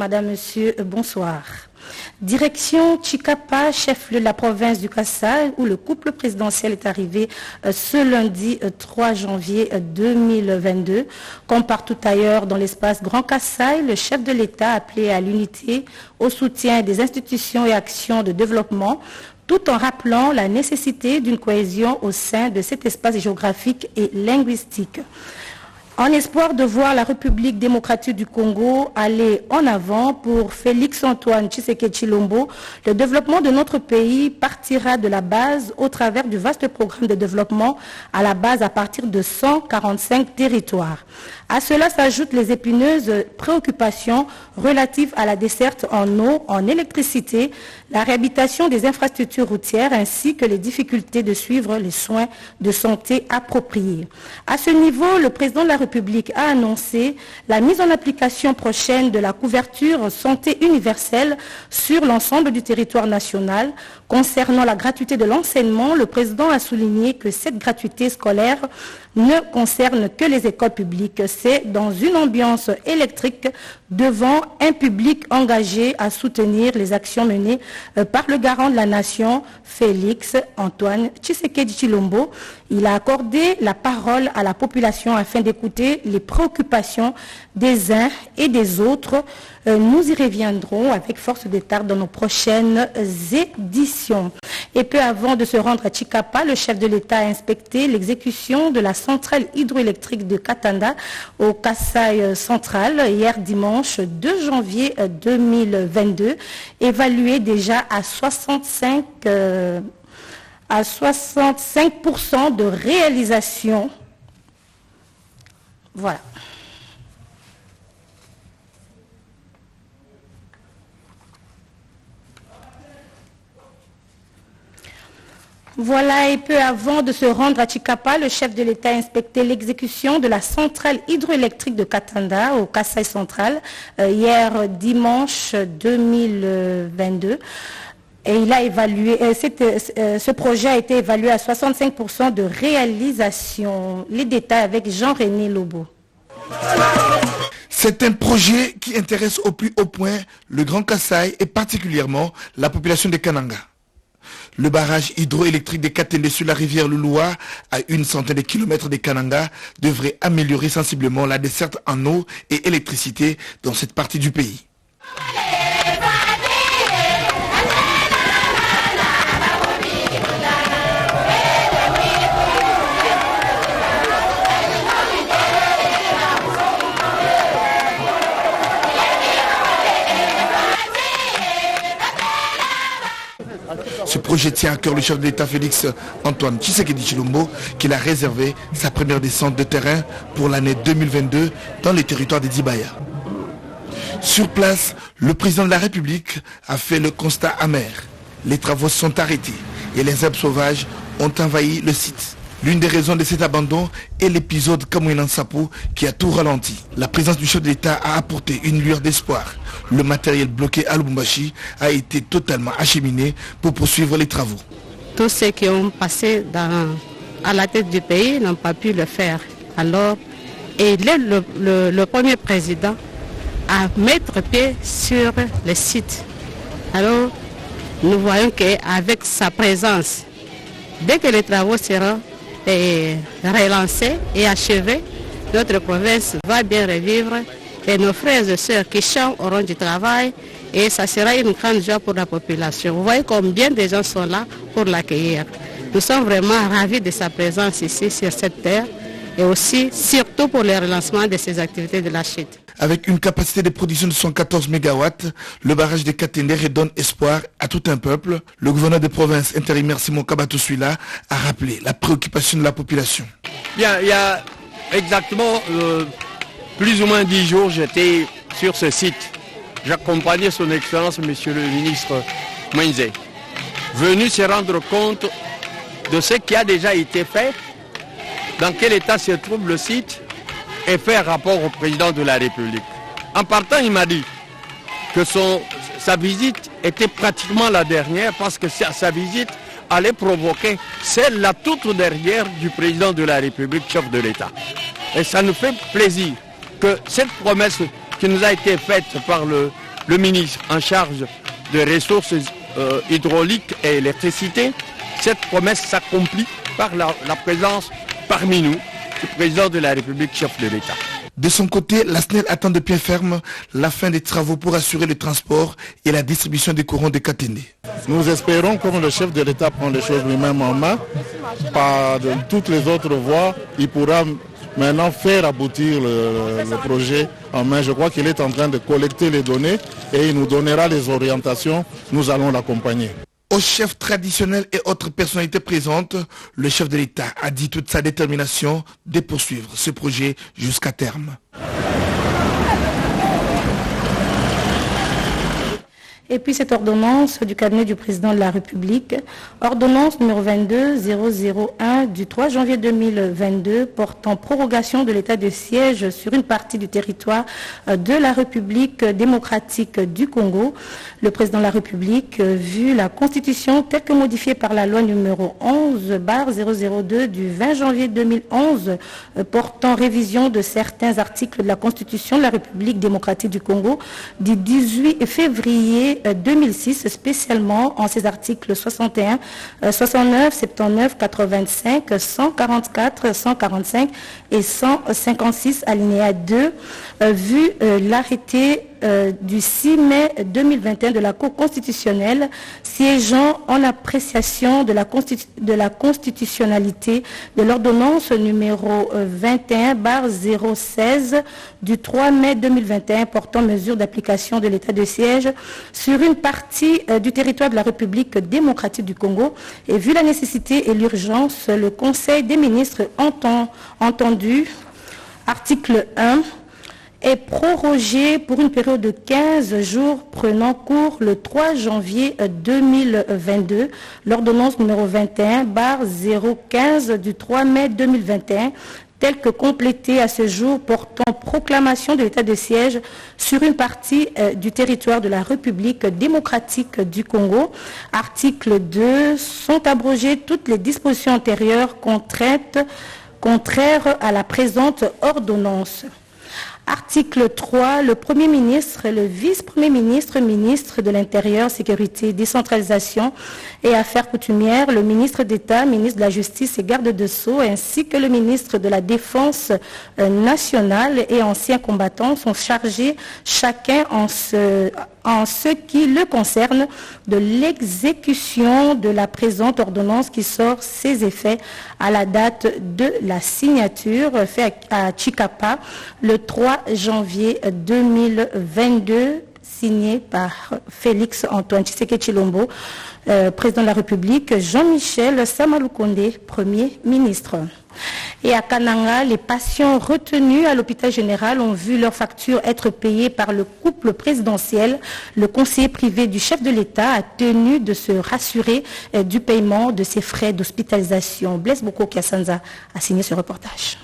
Madame, Monsieur, bonsoir. Direction Chikapa, chef-lieu de la province du Kasaï, où le couple présidentiel est arrivé ce lundi 3 janvier 2022. Comme partout ailleurs dans l'espace Grand Kasaï, le chef de l'État a appelé à l'unité, au soutien des institutions et actions de développement, tout en rappelant la nécessité d'une cohésion au sein de cet espace géographique et linguistique. En espoir de voir la République démocratique du Congo aller en avant pour Félix-Antoine Tshisekedi Tshilombo, le développement de notre pays partira de la base au travers du vaste programme de développement à la base à partir de 145 territoires. À cela s'ajoutent les épineuses préoccupations relatives à la desserte en eau, en électricité, la réhabilitation des infrastructures routières ainsi que les difficultés de suivre les soins de santé appropriés. À ce niveau, le président de la République a annoncé la mise en application prochaine de la couverture santé universelle sur l'ensemble du territoire national. Concernant la gratuité de l'enseignement, le président a souligné que cette gratuité scolaire ne concerne que les écoles publiques. C'est dans une ambiance électrique devant un public engagé à soutenir les actions menées par le garant de la nation, Félix-Antoine Tshisekedi Tshilombo. Il a accordé la parole à la population afin d'écouter les préoccupations des uns et des autres. Nous y reviendrons avec force de tard dans nos prochaines éditions. Et peu avant de se rendre à Chikapa, le chef de l'État a inspecté l'exécution de la centrale hydroélectrique de Katanda au Kasaï central hier dimanche 2 janvier 2022, évaluée déjà à 65% de réalisation. Voilà. Voilà, et peu avant de se rendre à Chikapa, le chef de l'État a inspecté l'exécution de la centrale hydroélectrique de Katanda au Kasaï central hier dimanche 2022. Et il a évalué, ce projet a été évalué à 65% de réalisation. Les détails avec Jean-René Lobo. C'est un projet qui intéresse au plus haut point le Grand Kasaï et particulièrement la population de Kananga. Le barrage hydroélectrique de Katende sur la rivière Lulua, à une centaine de kilomètres de Kananga, devrait améliorer sensiblement la desserte en eau et électricité dans cette partie du pays. Ce projet tient à cœur le chef de l'État Félix-Antoine Tshisekedi Tshilombo, qu'il a réservé sa première descente de terrain pour l'année 2022 dans les territoires des Dibaya. Sur place, le président de la République a fait le constat amer. Les travaux sont arrêtés et les herbes sauvages ont envahi le site. L'une des raisons de cet abandon est l'épisode Kamouinan Sapo qui a tout ralenti. La présence du chef de l'État a apporté une lueur d'espoir. Le matériel bloqué à Lubumbashi a été totalement acheminé pour poursuivre les travaux. Tous ceux qui ont passé à la tête du pays n'ont pas pu le faire. Alors, il est le premier président à mettre pied sur le site. Alors, nous voyons qu'avec sa présence, dès que les travaux seront relancés et achevés, notre province va bien revivre et nos frères et sœurs qui chantent auront du travail et ça sera une grande joie pour la population. Vous voyez combien de gens sont là pour l'accueillir. Nous sommes vraiment ravis de sa présence ici sur cette terre et aussi surtout pour le relancement de ces activités de la chute. Avec une capacité de production de 114 MW, le barrage de Katende redonne espoir à tout un peuple. Le gouverneur de province intérimaire Simon Kabato Suila a rappelé la préoccupation de la population. Bien, il y a exactement plus ou moins 10 jours, j'étais sur ce site. J'accompagnais son excellence, monsieur le ministre Moïse, venu se rendre compte de ce qui a déjà été fait, dans quel état se trouve le site, et faire rapport au président de la République. En partant, il m'a dit que sa visite était pratiquement la dernière parce que sa visite allait provoquer celle la toute dernière du président de la République, chef de l'État. Et ça nous fait plaisir que cette promesse qui nous a été faite par le le ministre en charge des ressources hydrauliques et électricité, cette promesse s'accomplit par la présence parmi nous du président de la République, chef de l'État. De son côté, la SNEL attend de pied ferme la fin des travaux pour assurer le transport et la distribution des courants de caténés. Nous espérons, comme le chef de l'État prend les choses lui-même en main, par toutes les autres voies, il pourra maintenant faire aboutir le projet en main. Je crois qu'il est en train de collecter les données et il nous donnera les orientations. Nous allons l'accompagner. Aux chefs traditionnels et autres personnalités présentes, le chef de l'État a dit toute sa détermination de poursuivre ce projet jusqu'à terme. Et puis cette ordonnance du cabinet du président de la République, ordonnance numéro 22-001 du 3 janvier 2022 portant prorogation de l'état de siège sur une partie du territoire de la République démocratique du Congo. Le président de la République, vu la Constitution telle que modifiée par la loi numéro 11/002 du 20 janvier 2011 portant révision de certains articles de la Constitution de la République démocratique du Congo du 18 février 2006, spécialement en ses articles 61, 69, 79, 85, 144, 145 et 156 alinéa 2, vu l'arrêté du 6 mai 2021 de la Cour constitutionnelle siégeant en appréciation de la constitutionnalité de l'ordonnance numéro 21/016 du 3 mai 2021 portant mesures d'application de l'état de siège sur une partie du territoire de la République démocratique du Congo. Et vu la nécessité et l'urgence, le Conseil des ministres entendu, article 1, est prorogé pour une période de 15 jours prenant cours le 3 janvier 2022, l'ordonnance numéro 21/015 du 3 mai 2021, telle que complétée à ce jour portant proclamation de l'état de siège sur une partie du territoire de la République démocratique du Congo. Article 2, sont abrogées toutes les dispositions antérieures contraires à la présente ordonnance. Article 3, le Premier ministre, le vice-premier ministre, ministre de l'Intérieur, Sécurité, Décentralisation et Affaires coutumières, le ministre d'État, ministre de la Justice et garde de Sceaux, ainsi que le ministre de la Défense nationale et anciens combattants sont chargés chacun en ce qui le concerne de l'exécution de la présente ordonnance qui sort ses effets à la date de la signature faite à Chikapa le 3 janvier 2022, signé par Félix Antoine Tshisekedi Tshilombo, président de la République, Jean-Michel Samalukonde, Premier ministre. Et à Kananga, les patients retenus à l'hôpital général ont vu leurs factures être payées par le couple présidentiel. Le conseiller privé du chef de l'État a tenu de se rassurer du paiement de ses frais d'hospitalisation. Blaise Boko Kiasanza a signé ce reportage.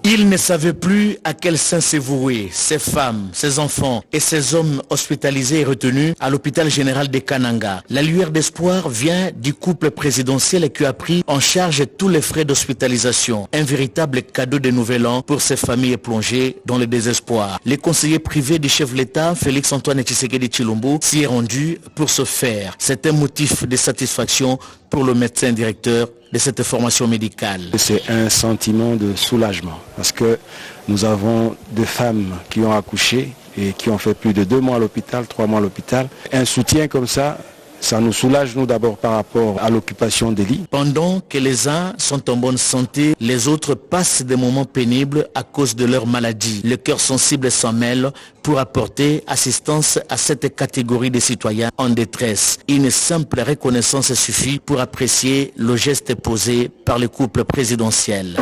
Ils ne savaient plus à quel sein se vouer, ces femmes, ces enfants et ces hommes hospitalisés et retenus à l'hôpital général de Kananga. La lueur d'espoir vient du couple présidentiel qui a pris en charge tous les frais d'hospitalisation. Un véritable cadeau de nouvel an pour ces familles plongées dans le désespoir. Les conseillers privés du chef de l'État, Félix Antoine Tshisekedi Tshilombo, s'y est rendu pour ce faire. C'est un motif de satisfaction pour le médecin directeur de cette formation médicale. C'est un sentiment de soulagement parce que nous avons des femmes qui ont accouché et qui ont fait plus de 2 mois à l'hôpital, 3 mois à l'hôpital. Un soutien comme ça nous soulage nous d'abord par rapport à l'occupation des lits. Pendant que les uns sont en bonne santé, les autres passent des moments pénibles à cause de leur maladie. Le cœur sensible s'en mêle pour apporter assistance à cette catégorie de citoyens en détresse. Une simple reconnaissance suffit pour apprécier le geste posé par le couple présidentiel.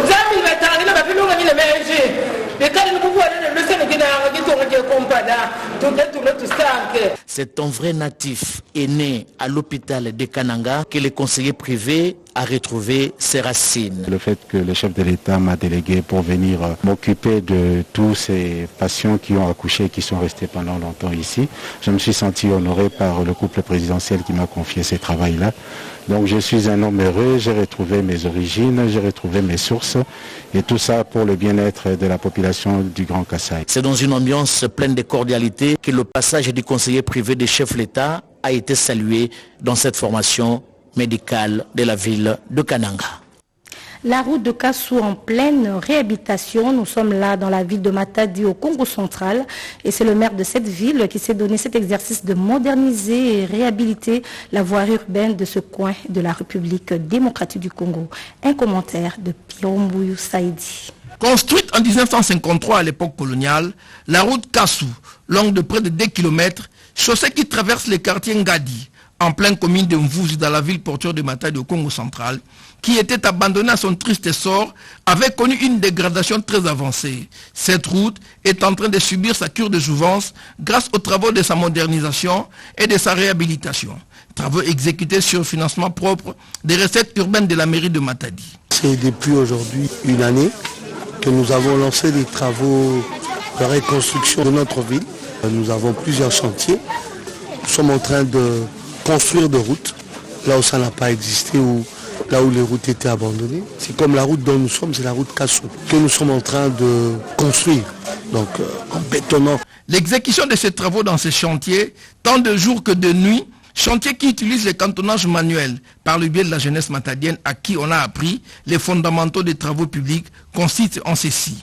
C'est un vrai natif et né à l'hôpital de Kananga que le conseiller privé a retrouvé ses racines. Le fait que le chef de l'État m'a délégué pour venir m'occuper de tous ces patients qui ont accouché et qui sont restés pendant longtemps ici, je me suis senti honoré par le couple présidentiel qui m'a confié ce travail-là. Donc je suis un homme heureux, j'ai retrouvé mes origines, j'ai retrouvé mes sources et tout ça pour le bien-être de la population du Grand Kasaï. C'est dans une ambiance pleine de cordialité que le passage du conseiller privé des chefs de l'État a été salué dans cette formation médicale de la ville de Kananga. La route de Kassou en pleine réhabilitation. Nous sommes là dans la ville de Matadi au Congo central et c'est le maire de cette ville qui s'est donné cet exercice de moderniser et réhabiliter la voirie urbaine de ce coin de la République démocratique du Congo. Un commentaire de Pierre Saïdi. Construite en 1953 à l'époque coloniale, la route Kassou, longue de près de 2 km, chaussée qui traverse les quartiers Ngadi, en pleine commune de Mvouzi dans la ville portuaire de Matadi au Congo central, qui était abandonnée à son triste sort, avait connu une dégradation très avancée. Cette route est en train de subir sa cure de jouvence grâce aux travaux de sa modernisation et de sa réhabilitation. Travaux exécutés sur financement propre des recettes urbaines de la mairie de Matadi. C'est depuis aujourd'hui une année que nous avons lancé des travaux de reconstruction de notre ville. Nous avons plusieurs chantiers. Nous sommes en train de construire des routes, là où ça n'a pas existé, ou là où les routes étaient abandonnées. C'est comme la route dont nous sommes, c'est la route Kassou, que nous sommes en train de construire, donc en bétonnant. L'exécution de ces travaux dans ces chantiers, tant de jour que de nuit, chantier qui utilise le cantonnage manuel par le biais de la jeunesse matadienne à qui on a appris les fondamentaux des travaux publics consistent en ceci.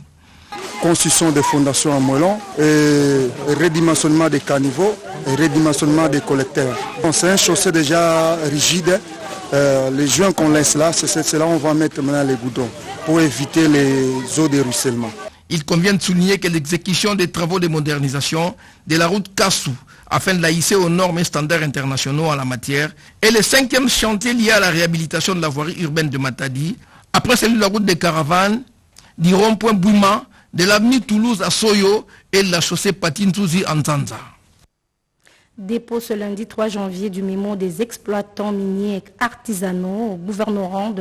Construction des fondations en moellon et redimensionnement des caniveaux et redimensionnement des collecteurs. C'est un chaussée déjà rigide. Les joints qu'on laisse là, c'est là où on va mettre maintenant les goudrons pour éviter les eaux de ruissellement. Il convient de souligner que l'exécution des travaux de modernisation de la route Kassou afin de la hisser aux normes et standards internationaux en la matière est le 5e chantier lié à la réhabilitation de la voirie urbaine de Matadi, après celui de la route des caravanes, du rond-point Bouma, de l'avenue Toulouse à Soyo et de la chaussée Patine-Touzi en Tanza. Dépôt ce lundi 3 janvier du mémo des exploitants miniers et artisanaux au gouvernorat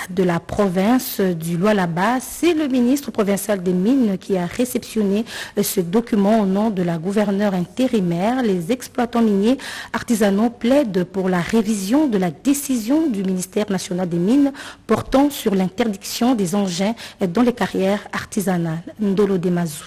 de la province du Lualaba. C'est le ministre provincial des Mines qui a réceptionné ce document au nom de la gouverneure intérimaire. Les exploitants miniers artisanaux plaident pour la révision de la décision du ministère national des Mines portant sur l'interdiction des engins dans les carrières artisanales. Ndolo Demazou.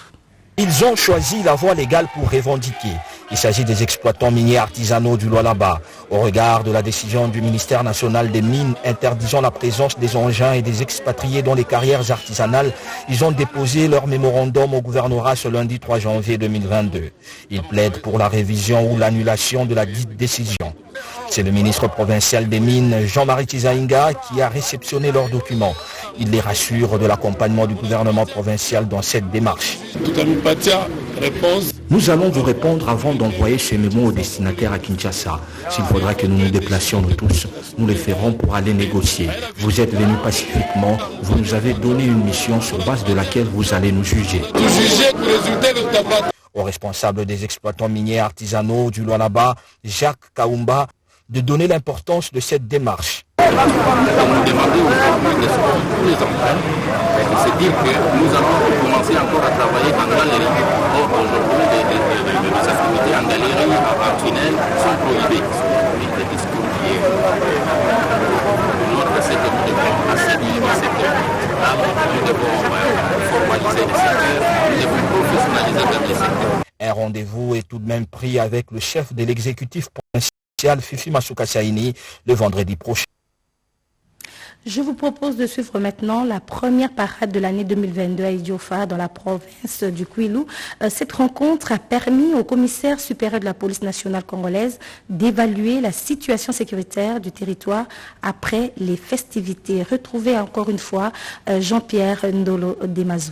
Ils ont choisi la voie légale pour revendiquer. Il s'agit des exploitants miniers artisanaux du Lualaba. Au regard de la décision du ministère national des Mines interdisant la présence des engins et des expatriés dans les carrières artisanales, ils ont déposé leur mémorandum au gouvernorat ce lundi 3 janvier 2022. Ils plaident pour la révision ou l'annulation de la dite décision. C'est le ministre provincial des Mines, Jean-Marie Tizaïnga, qui a réceptionné leurs documents. Il les rassure de l'accompagnement du gouvernement provincial dans cette démarche. Nous allons vous répondre avant d'envoyer ce mémo au destinataire à Kinshasa. S'il faudra que nous nous déplacions nous tous, nous le ferons pour aller négocier. Vous êtes venus pacifiquement, vous nous avez donné une mission sur base de laquelle vous allez nous juger. Au responsable des exploitants miniers artisanaux du Lualaba, Jacques Kaoumba, de donner l'importance de cette démarche. Nous demandons aujourd'hui de tous les emprunts, c'est dire que nous allons commencer encore à travailler en galerie. Or, aujourd'hui, les activités en galerie, en tunnel, sont prohibées. Les discours qui est notre secteur, nous devons assainir le secteur. Nous devons formaliser le secteur, nous devons professionnaliser le secteur. Un rendez-vous est tout de même pris avec le chef de l'exécutif provincial, Fifi Masuka Saini, le vendredi prochain. Je vous propose de suivre maintenant la première parade de l'année 2022 à Idiofa dans la province du Kwilu. Cette rencontre a permis au commissaire supérieur de la police nationale congolaise d'évaluer la situation sécuritaire du territoire après les festivités. Retrouvez encore une fois Jean-Pierre Ndolo Demazou.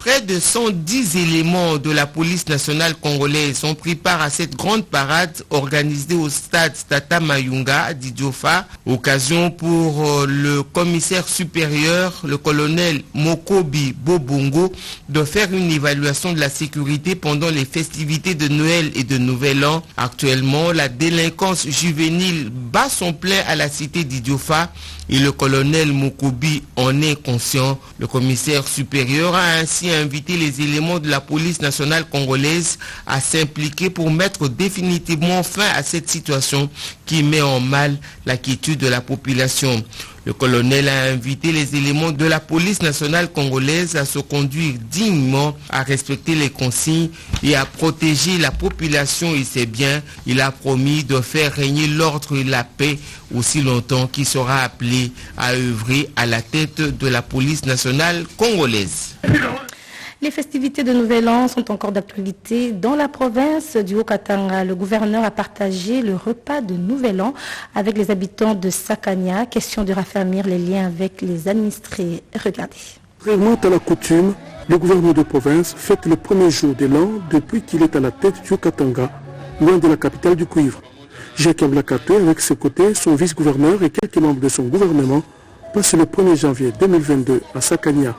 Près de 110 éléments de la police nationale congolaise ont pris part à cette grande parade organisée au stade Tata Mayunga d'Idiofa. Occasion pour le commissaire supérieur, le colonel Mokobi Bobongo, de faire une évaluation de la sécurité pendant les festivités de Noël et de Nouvel An. Actuellement, la délinquance juvénile bat son plein à la cité d'Idiofa et le colonel Mokobi en est conscient. Le commissaire supérieur a ainsi invité les éléments de la police nationale congolaise à s'impliquer pour mettre définitivement fin à cette situation qui met en mal la quiétude de la population. Le colonel a invité les éléments de la police nationale congolaise à se conduire dignement, à respecter les consignes et à protéger la population et ses biens. Il a promis de faire régner l'ordre et la paix aussi longtemps qu'il sera appelé à œuvrer à la tête de la police nationale congolaise. Les festivités de Nouvel An sont encore d'actualité dans la province du Haut-Katanga. Le gouverneur a partagé le repas de Nouvel An avec les habitants de Sakania. Question de raffermir les liens avec les administrés. Regardez. Contrairement à la coutume, le gouverneur de province fête le premier jour de l'an depuis qu'il est à la tête du Haut-Katanga, loin de la capitale du cuivre. Jacques Blakato, avec ses côtés, son vice-gouverneur et quelques membres de son gouvernement, passent le 1er janvier 2022 à Sakania.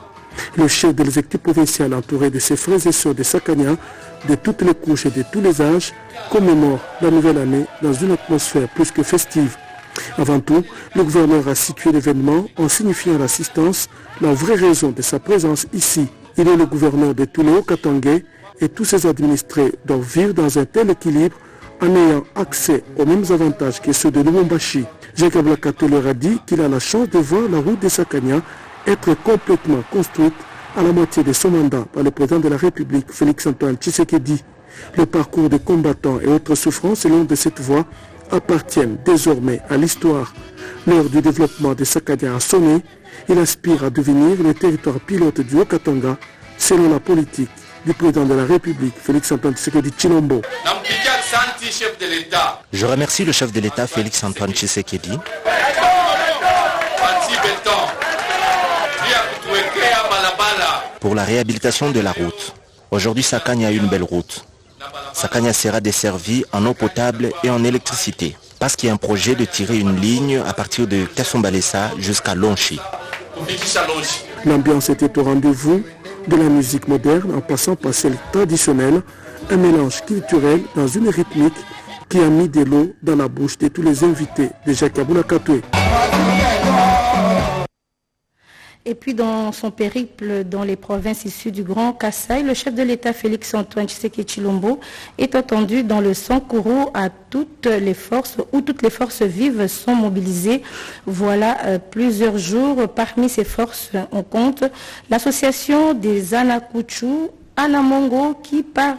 Le chef de l'exécutif provincial, entouré de ses frères et sœurs de Sakania, de toutes les couches et de tous les âges, commémore la nouvelle année dans une atmosphère plus que festive. Avant tout, le gouverneur a situé l'événement en signifiant à l'assistance la vraie raison de sa présence ici. Il est le gouverneur de tous les Hauts-Katangais et tous ses administrés doivent vivre dans un tel équilibre en ayant accès aux mêmes avantages que ceux de Lubumbashi. Jacques Blakato leur a dit qu'il a la chance de voir la route de Sakania être complètement construite à la moitié de son mandat par le président de la République, Félix-Antoine Tshisekedi. Le parcours des combattants et autres souffrances le long de cette voie appartiennent désormais à l'histoire. L'heure du développement de Sakania a sonné. Il aspire à devenir le territoire pilote du Haut-Katanga selon la politique du président de la République, Félix-Antoine Tshisekedi Tshilombo. Je remercie le chef de l'État, Félix-Antoine Tshisekedi, pour la réhabilitation de la route. Aujourd'hui, Sakania a une belle route. Sakania sera desservie en eau potable et en électricité, parce qu'il y a un projet de tirer une ligne à partir de Kasumbalesa jusqu'à Lonchi. L'ambiance était au rendez-vous, de la musique moderne en passant par celle traditionnelle, un mélange culturel dans une rythmique qui a mis de l'eau dans la bouche de tous les invités de Jacques Blakato. Et puis dans son périple dans les provinces issues du Grand Kasaï, le chef de l'État Félix-Antoine Tshisekedi Tshilombo est attendu dans le Sankuru à toutes les forces vives sont mobilisées. Voilà plusieurs jours. Parmi ces forces, on compte l'association des Anakuchu, Anamongo, qui par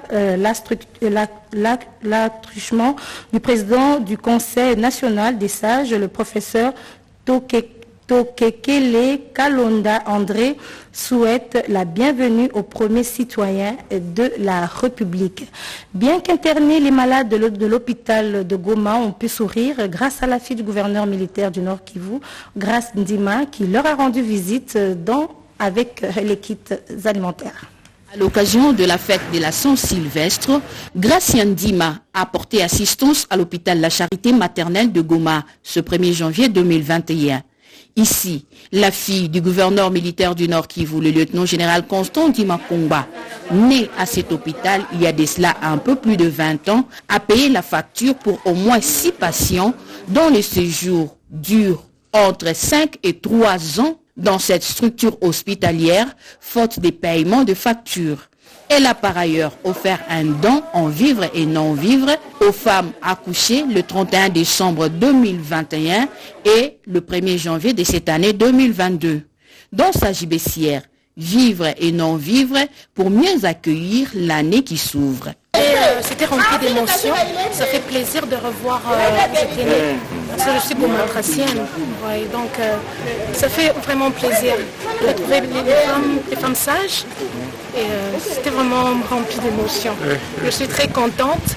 l'attruchement du président du Conseil national des sages, le professeur Tokekele Kalonda André, souhaite la bienvenue aux premiers citoyens de la République. Bien qu'internés, les malades de l'hôpital de Goma ont pu sourire grâce à la fille du gouverneur militaire du Nord Kivu, Grace Ndima, qui leur a rendu visite avec les kits alimentaires. À l'occasion de la fête de la Saint-Sylvestre, Gracia Ndima a apporté assistance à l'hôpital La Charité maternelle de Goma ce 1er janvier 2021. Ici, la fille du gouverneur militaire du Nord Kivu, le lieutenant-général Constant Ndima Kongba, né à cet hôpital il y a de cela un peu plus de 20 ans, a payé la facture pour au moins 6 patients dont le séjour dure entre 5 et 3 ans dans cette structure hospitalière, faute des paiements de factures. Elle a par ailleurs offert un don en vivres et non-vivres aux femmes accouchées le 31 décembre 2021 et le 1er janvier de cette année 2022. Dans sa gibecière, vivre et non-vivre pour mieux accueillir l'année qui s'ouvre. C'était rempli d'émotions. Ça fait plaisir de revoir cette année. Parce que je suis gomatracienne. Ouais, donc ça fait vraiment plaisir de retrouver les femmes sages. Et c'était vraiment rempli d'émotions. Je suis très contente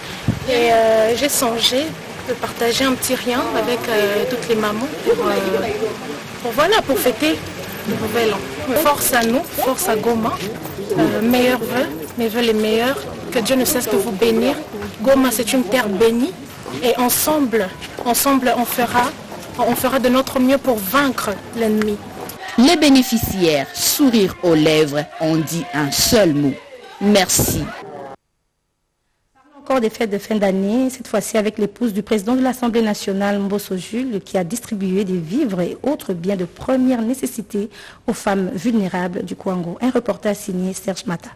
et j'ai songé de partager un petit rien avec toutes les mamans pour fêter le nouvel an. Force à nous, force à Goma. meilleurs vœux, mes vœux les meilleurs, que Dieu ne cesse de vous bénir. Goma, c'est une terre bénie et ensemble on fera de notre mieux pour vaincre l'ennemi. Les bénéficiaires, sourire aux lèvres, ont dit un seul mot. Merci. Encore des fêtes de fin d'année, cette fois-ci avec l'épouse du président de l'Assemblée nationale, Mbosso Jules, qui a distribué des vivres et autres biens de première nécessité aux femmes vulnérables du Congo. Un reportage signé Serge Mata.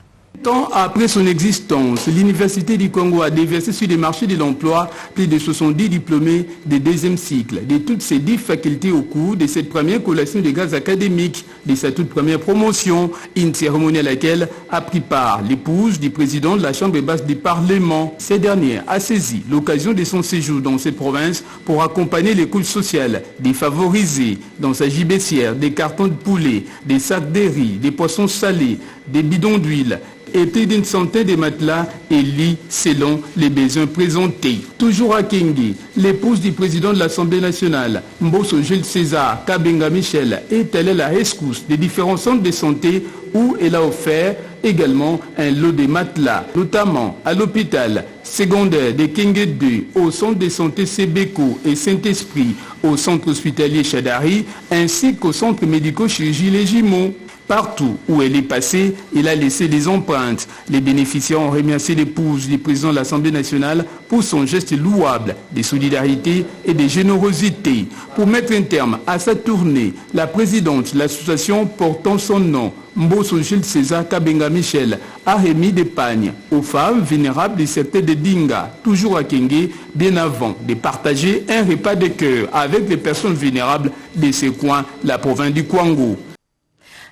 Tant après son existence, l'Université du Congo a déversé sur les marchés de l'emploi plus de 70 diplômés de deuxième cycle de toutes ces 10 facultés au cours de cette première collation de grades académiques de sa toute première promotion, une cérémonie à laquelle a pris part l'épouse du président de la Chambre basse du Parlement. Cette dernière a saisi l'occasion de son séjour dans cette province pour accompagner les couches sociales défavorisées dans sa gibecière, des cartons de poulet, des sacs de riz, des poissons salés, des bidons d'huile et plus d'une centaine de matelas et lits selon les besoins présentés. Toujours à Kenge, l'épouse du président de l'Assemblée nationale, Mbosso Jules César Kabenga Michel, est allée à la rescousse des différents centres de santé où elle a offert également un lot de matelas, notamment à l'hôpital secondaire de Kenge 2, au centre de santé Sebeko et Saint-Esprit, au centre hospitalier Chadari, ainsi qu'au centre médico-chirurgie Légimo. Partout où elle est passée, elle a laissé des empreintes. Les bénéficiaires ont remercié l'épouse du président de l'Assemblée nationale pour son geste louable de solidarité et de générosité. Pour mettre un terme à sa tournée, la présidente de l'association portant son nom, Mbosso Jules César Kabenga Michel, a remis des pagnes aux femmes vulnérables du secteur de Dinga, toujours à Kenge, bien avant de partager un repas de cœur avec les personnes vulnérables de ce coin, la province du Kwango.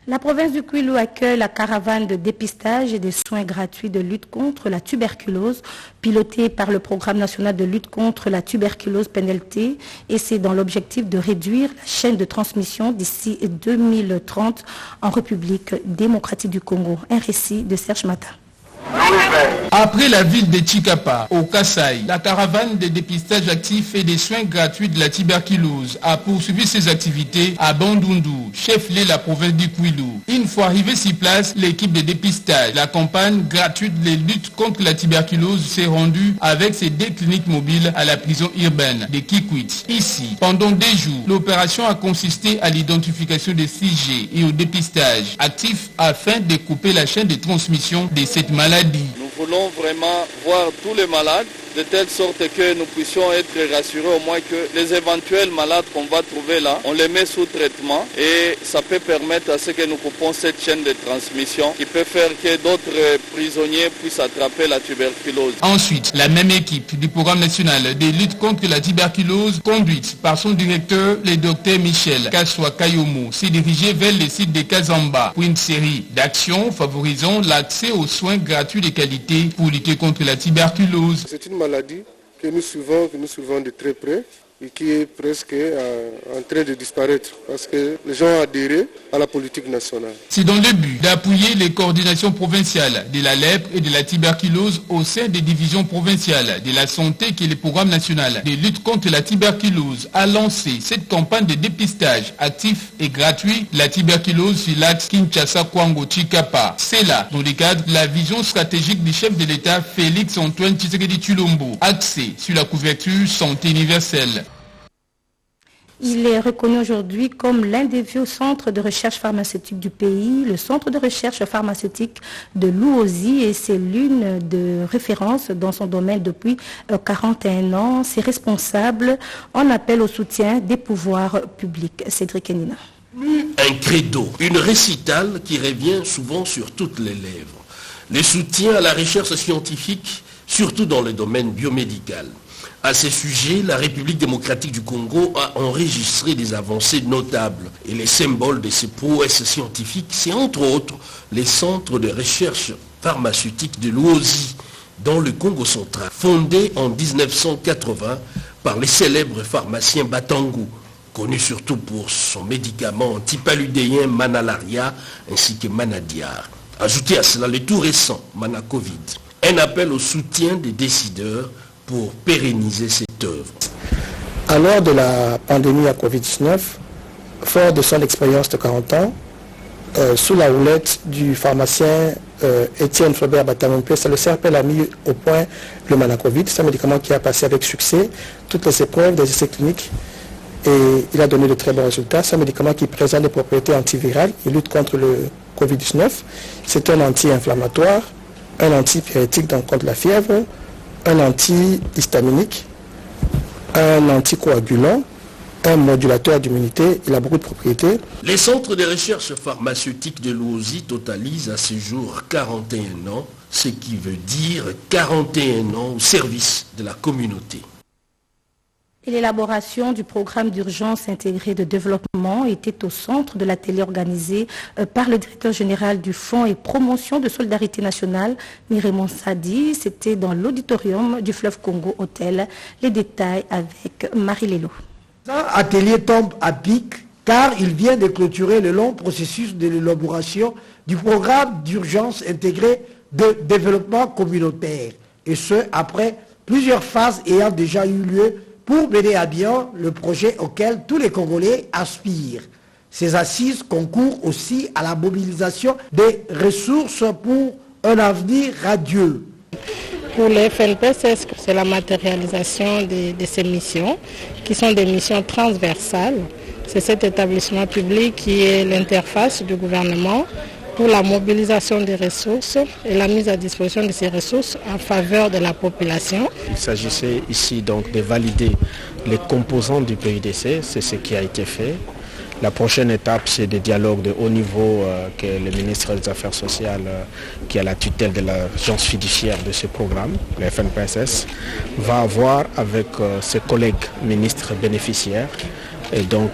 La province du Kwilu accueille la caravane de dépistage et de soins gratuits de lutte contre la tuberculose, pilotée par le Programme national de lutte contre la tuberculose PNLT, et c'est dans l'objectif de réduire la chaîne de transmission d'ici 2030 en République démocratique du Congo. Un récit de Serge Mata. Après la ville de Chikapa, au Kasaï, la caravane de dépistage actif et des soins gratuits de la tuberculose a poursuivi ses activités à Bandundu, chef-lieu de la province du Kwilu. Une fois arrivée sur place, l'équipe de dépistage, la campagne gratuite de lutte contre la tuberculose s'est rendue avec ses 2 cliniques mobiles à la prison urbaine de Kikwit. Ici, pendant 2 jours, l'opération a consisté à l'identification des sujets et au dépistage actif afin de couper la chaîne de transmission de cette maladie. Nous voulons vraiment voir tous les malades de telle sorte que nous puissions être rassurés au moins que les éventuels malades qu'on va trouver là, on les met sous traitement et ça peut permettre à ce que nous coupons cette chaîne de transmission qui peut faire que d'autres prisonniers puissent attraper la tuberculose. Ensuite, la même équipe du Programme national de lutte contre la tuberculose, conduite par son directeur, le docteur Michel Kaswa Kayomo, s'est dirigée vers le site de Kazamba pour une série d'actions favorisant l'accès aux soins gratuits de qualité pour lutter contre la tuberculose. C'est une maladie que nous suivons de très près et qui est presque en train de disparaître parce que les gens ont adhéré à la politique nationale. C'est dans le but d'appuyer les coordinations provinciales de la lèpre et de la tuberculose au sein des divisions provinciales de la santé que le Programme national de lutte contre la tuberculose a lancé cette campagne de dépistage actif et gratuit de la tuberculose sur l'axe Kinshasa-Kwango-Chikapa. C'est là, dans le cadre de la vision stratégique du chef de l'État Félix Antoine Tshisekedi Tshilombo, axée sur la couverture santé universelle. Il est reconnu aujourd'hui comme l'un des vieux centres de recherche pharmaceutique du pays, le centre de recherche pharmaceutique de Luozi, et c'est l'une de référence dans son domaine depuis 41 ans. Ses responsables en appellent au soutien des pouvoirs publics. Cédric Enina. Un credo, une récitale qui revient souvent sur toutes les lèvres. Le soutien à la recherche scientifique, surtout dans le domaine biomédical. À ce sujet, la République démocratique du Congo a enregistré des avancées notables. Et les symboles de ces prouesses scientifiques, c'est entre autres les centres de recherche pharmaceutique de Luozi, dans le Congo central, fondé en 1980 par le célèbre pharmacien Batangu, connu surtout pour son médicament antipaludéen Manalaria ainsi que Manadiar. Ajoutez à cela le tout récent Manacovid. Un appel au soutien des décideurs pour pérenniser cette œuvre. À l'heure de la pandémie à Covid-19, fort de son expérience de 40 ans, sous la houlette du pharmacien Étienne Flaubert Batamompe, le CRPL a mis au point le Manacovit. C'est un médicament qui a passé avec succès toutes les épreuves des essais cliniques et il a donné de très bons résultats. C'est un médicament qui présente des propriétés antivirales, il lutte contre le Covid-19. C'est un anti-inflammatoire, un antipyrétique donc contre la fièvre, un antihistaminique, un anticoagulant, un modulateur d'immunité, il a beaucoup de propriétés. Les centres de recherche pharmaceutique de l'OSI totalisent à ce jour 41 ans, ce qui veut dire 41 ans au service de la communauté. Et l'élaboration du programme d'urgence intégré de développement était au centre de l'atelier organisé par le directeur général du Fonds et promotion de solidarité nationale, Miremon Sadi. C'était dans l'auditorium du Fleuve Congo Hôtel. Les détails avec Marie Lélo. Atelier tombe à pic car il vient de clôturer le long processus de l'élaboration du programme d'urgence intégré de développement communautaire. Et ce, après plusieurs phases ayant déjà eu lieu pour mener à bien le projet auquel tous les Congolais aspirent. Ces assises concourent aussi à la mobilisation des ressources pour un avenir radieux. Pour le FNPSS, c'est la matérialisation de ces missions, qui sont des missions transversales. C'est cet établissement public qui est l'interface du gouvernement pour la mobilisation des ressources et la mise à disposition de ces ressources en faveur de la population. Il s'agissait ici donc de valider les composants du PUDC, c'est ce qui a été fait. La prochaine étape, c'est des dialogues de haut niveau que le ministre des Affaires sociales, qui a la tutelle de l'agence fiduciaire de ce programme, le FNPSS, va avoir avec ses collègues ministres bénéficiaires. Et donc,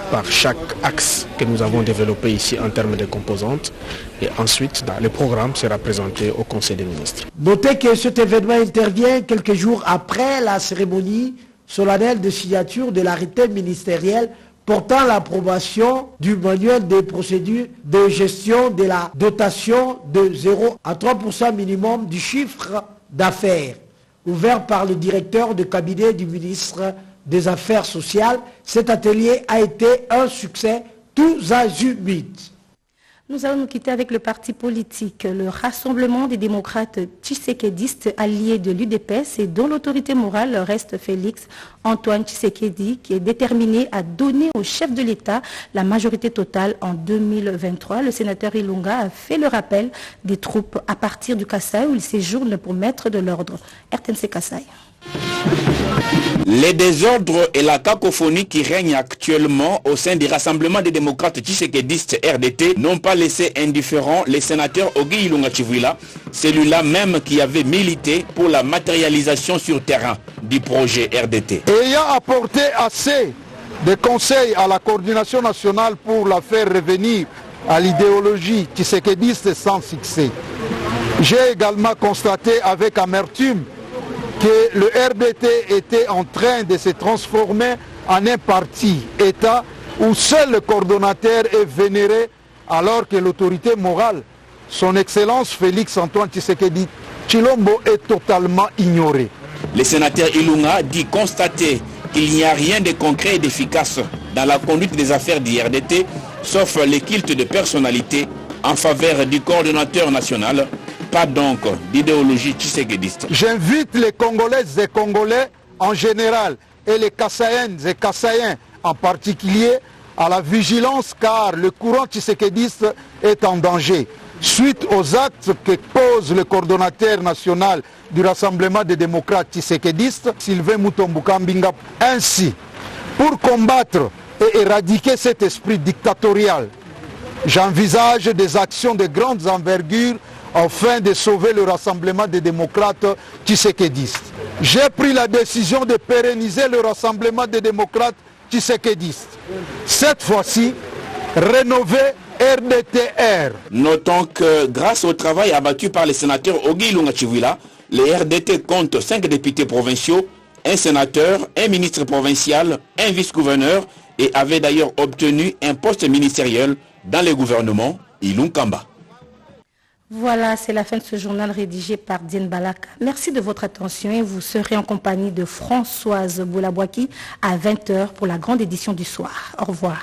par chaque axe que nous avons développé ici en termes de composantes, et ensuite, le programme sera présenté au Conseil des ministres. Notez que cet événement intervient quelques jours après la cérémonie solennelle de signature de l'arrêté ministériel portant l'approbation du manuel des procédures de gestion de la dotation de 0 à 3% minimum du chiffre d'affaires, ouvert par le directeur de cabinet du ministre des Affaires sociales. Cet atelier a été un succès tous azimuts. Nous allons nous quitter avec le parti politique, le Rassemblement des démocrates tshisekédistes alliés de l'UDPS et dont l'autorité morale reste Félix Antoine Tshisekedi, qui est déterminé à donner au chef de l'État la majorité totale en 2023. Le sénateur Ilunga a fait le rappel des troupes à partir du Kasaï où il séjourne pour mettre de l'ordre. RTNC Kasaï. Les désordres et la cacophonie qui règnent actuellement au sein du Rassemblement des démocrates tshisekédistes RDT n'ont pas laissé indifférent les sénateurs Ogi Ilunga Chivwila, celui-là même qui avait milité pour la matérialisation sur terrain du projet RDT. Ayant apporté assez de conseils à la coordination nationale pour la faire revenir à l'idéologie tshisekédiste sans succès, j'ai également constaté avec amertume que le RDT était en train de se transformer en un parti État où seul le coordonnateur est vénéré alors que l'autorité morale, son Excellence Félix Antoine Tshisekedi Tshilombo, est totalement ignorée. Le sénateur Ilunga dit constater qu'il n'y a rien de concret et d'efficace dans la conduite des affaires du RDT, sauf les cultes de personnalité en faveur du coordonnateur national. Pas donc d'idéologie tshisekédiste. J'invite les Congolaises et Congolais en général et les Kassayennes et Kassaïens en particulier à la vigilance car le courant tshisekédiste est en danger. Suite aux actes que pose le coordonnateur national du Rassemblement des démocrates tshisekédistes, Sylvain Mutomboka Mbinga. Ainsi, pour combattre et éradiquer cet esprit dictatorial, j'envisage des actions de grandes envergures afin de sauver le Rassemblement des démocrates tshisekédistes. J'ai pris la décision de pérenniser le Rassemblement des démocrates tshisekédistes. Cette fois-ci, rénover RDTR. Notons que grâce au travail abattu par les sénateurs Ogi Ilunga Chivwila, les RDT comptent 5 députés provinciaux, un sénateur, un ministre provincial, un vice-gouverneur et avait d'ailleurs obtenu un poste ministériel dans le gouvernement Ilunkamba. Voilà, c'est la fin de ce journal rédigé par Diane Balaka. Merci de votre attention et vous serez en compagnie de Françoise Boulabouaki à 20h pour la grande édition du soir. Au revoir.